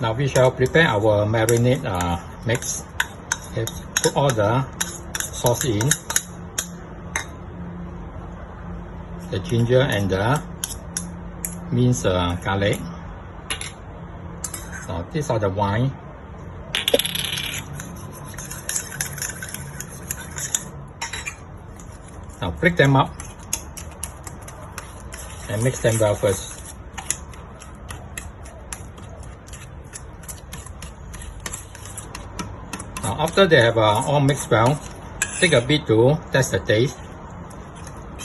Now we shall prepare our marinade mix. Okay, put all the sauce in, the ginger and the minced garlic. So these are the wine. Now break them up and mix them well first. Now after they have all mixed well, take a bit to test the taste.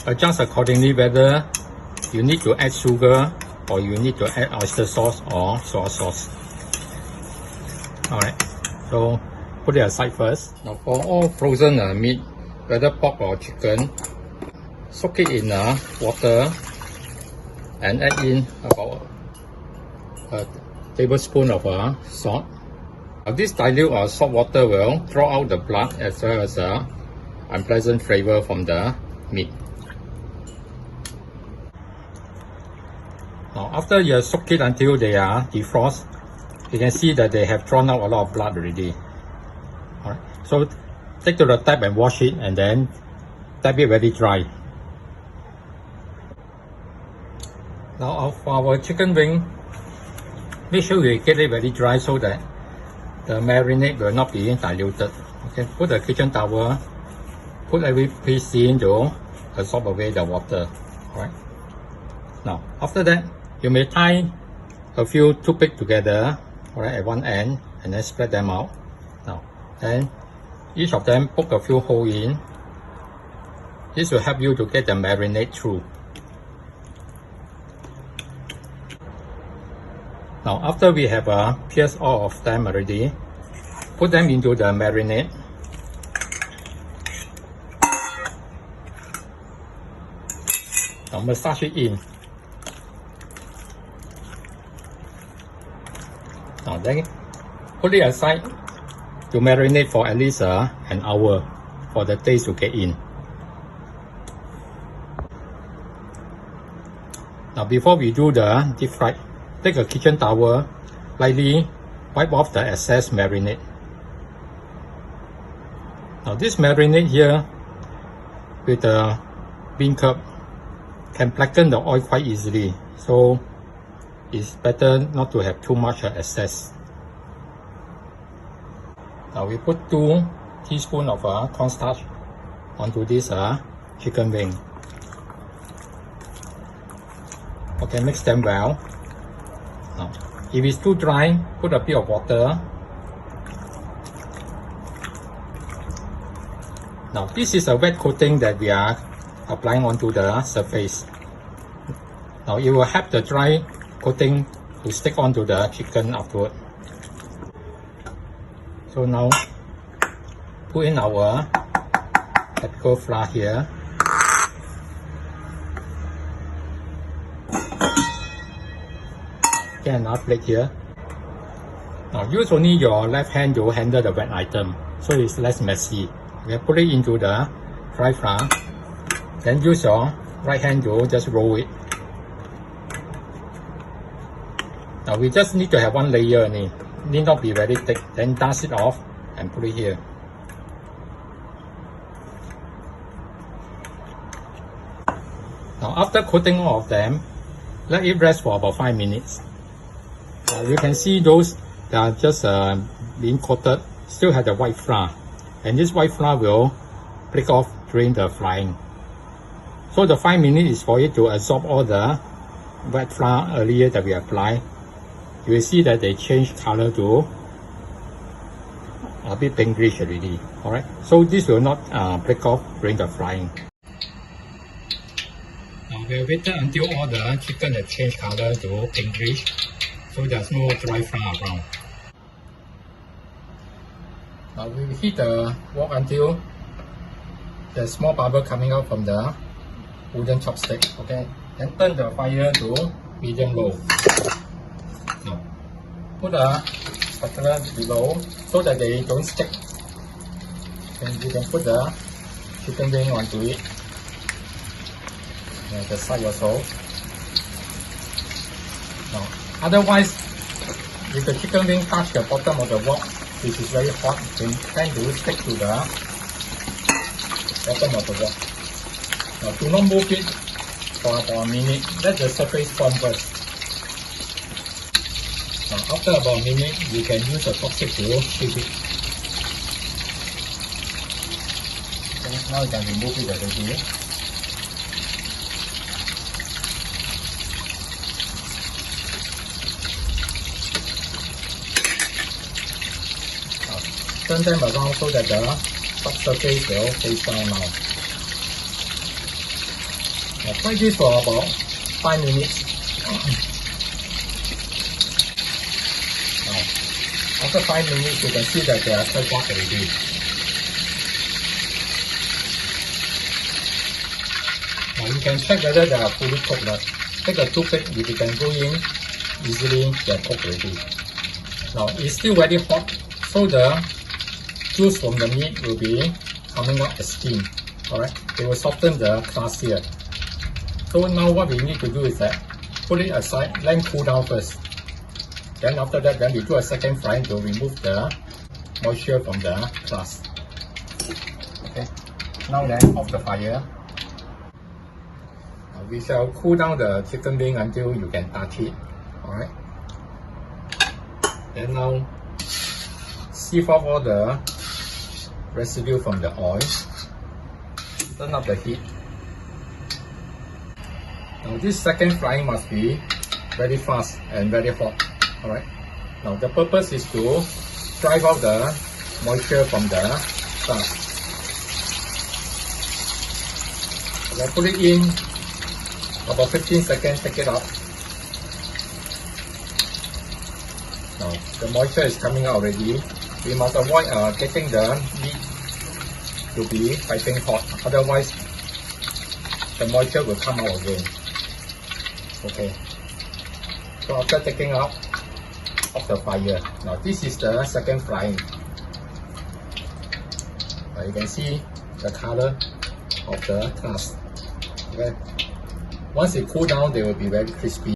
Adjust accordingly whether you need to add sugar or you need to add oyster sauce or soy sauce. Alright, so put it aside first. Now for all frozen meat, whether pork or chicken, soak it in water and add in about a tablespoon of salt. Now this dilute or salt water will draw out the blood as well as unpleasant flavor from the meat. Now after you soak it until they are defrost, you can see that they have drawn out a lot of blood already. Alright, so take to the tap and wash it and then tap it very dry. Now for our chicken wing, make sure we get it very dry so that the marinade will not be diluted. Okay, put the kitchen towel, put every piece in to absorb away the water. Alright. Now after that, you may tie a few toothpicks together, alright, at one end and then spread them out. Now, and each of them poke a few holes in. This will help you to get the marinade through. Now after we have pierced all of them already, put them into the marinade. Now massage it in. Now then put it aside to marinate for at least an hour for the taste to get in. Now before we do the deep fry, take a kitchen towel, lightly wipe off the excess marinade. Now this marinade here with the bean curd can blacken the oil quite easily, so it's better not to have too much excess. Now we put 2 teaspoons of cornstarch onto this chicken wing. Okay, mix them well. Now, if it's too dry, put a bit of water. Now this is a wet coating that we are applying onto the surface. Now it will help the dry coating to stick onto the chicken afterward. So now put in our typical flour here. Get another plate here. Now use only your left hand to handle the wet item, so it's less messy. Okay, put it into the dry flour. Then use your right hand to just roll it. Now we just need to have one layer only. Need not be very thick. Then dust it off and put it here. Now after coating all of them, let it rest for about 5 minutes. You can see those that are just being coated still have the white flour, and this white flour will break off during the frying. So the 5 minutes is for it to absorb all the wet flour earlier that we applied. You will see that they change color to a bit pinkish already. Alright, so this will not break off during the frying. Now we have waited until all the chicken has changed color to pinkish, so there's no dry flour around. Now we will heat the wok until there's small bubble coming out from the wooden chopstick. Okay, then turn the fire to medium low. Now put a spatula below so that they don't stick. Then you can put the chicken wing onto it. And the side also. Now, otherwise, if the chicken wing touch the bottom of the wok, which is very hot, then tend to stick to the bottom of the wok. Now do not move it for about a minute. Let the surface form first. Now after about a minute, you can use a chopstick to shake it. Okay, now you can remove it already. Turn them around so that the top surface will face down now. Now try this for about 5 minutes. Now, after 5 minutes, you can see that they are quite hot already. Now you can check whether they are fully cooked. Take a toothpick, if you can go in easily, they are cooked already. Now it's still very hot, so the juice from the meat will be coming out as steam. Alright, it will soften the crust here. So now what we need to do is that put it aside, let cool down first. Then after that, then we do a second frying to remove the moisture from the crust. Okay, now then off the fire. Now we shall cool down the chicken wing until you can touch it. Alright. Then now sieve off all the residue from the oil. Turn up the heat. Now this second frying must be very fast and very hot. Alright. Now the purpose is to drive out the moisture from the crust. Okay, put it in about 15 seconds, take it out. Now the moisture is coming out already. We must avoid getting the meat to be piping hot, otherwise the moisture will come out again. Okay, so after taking out of the fire, now this is the second frying. Now you can see the color of the crust. Okay, once it cool down, they will be very crispy.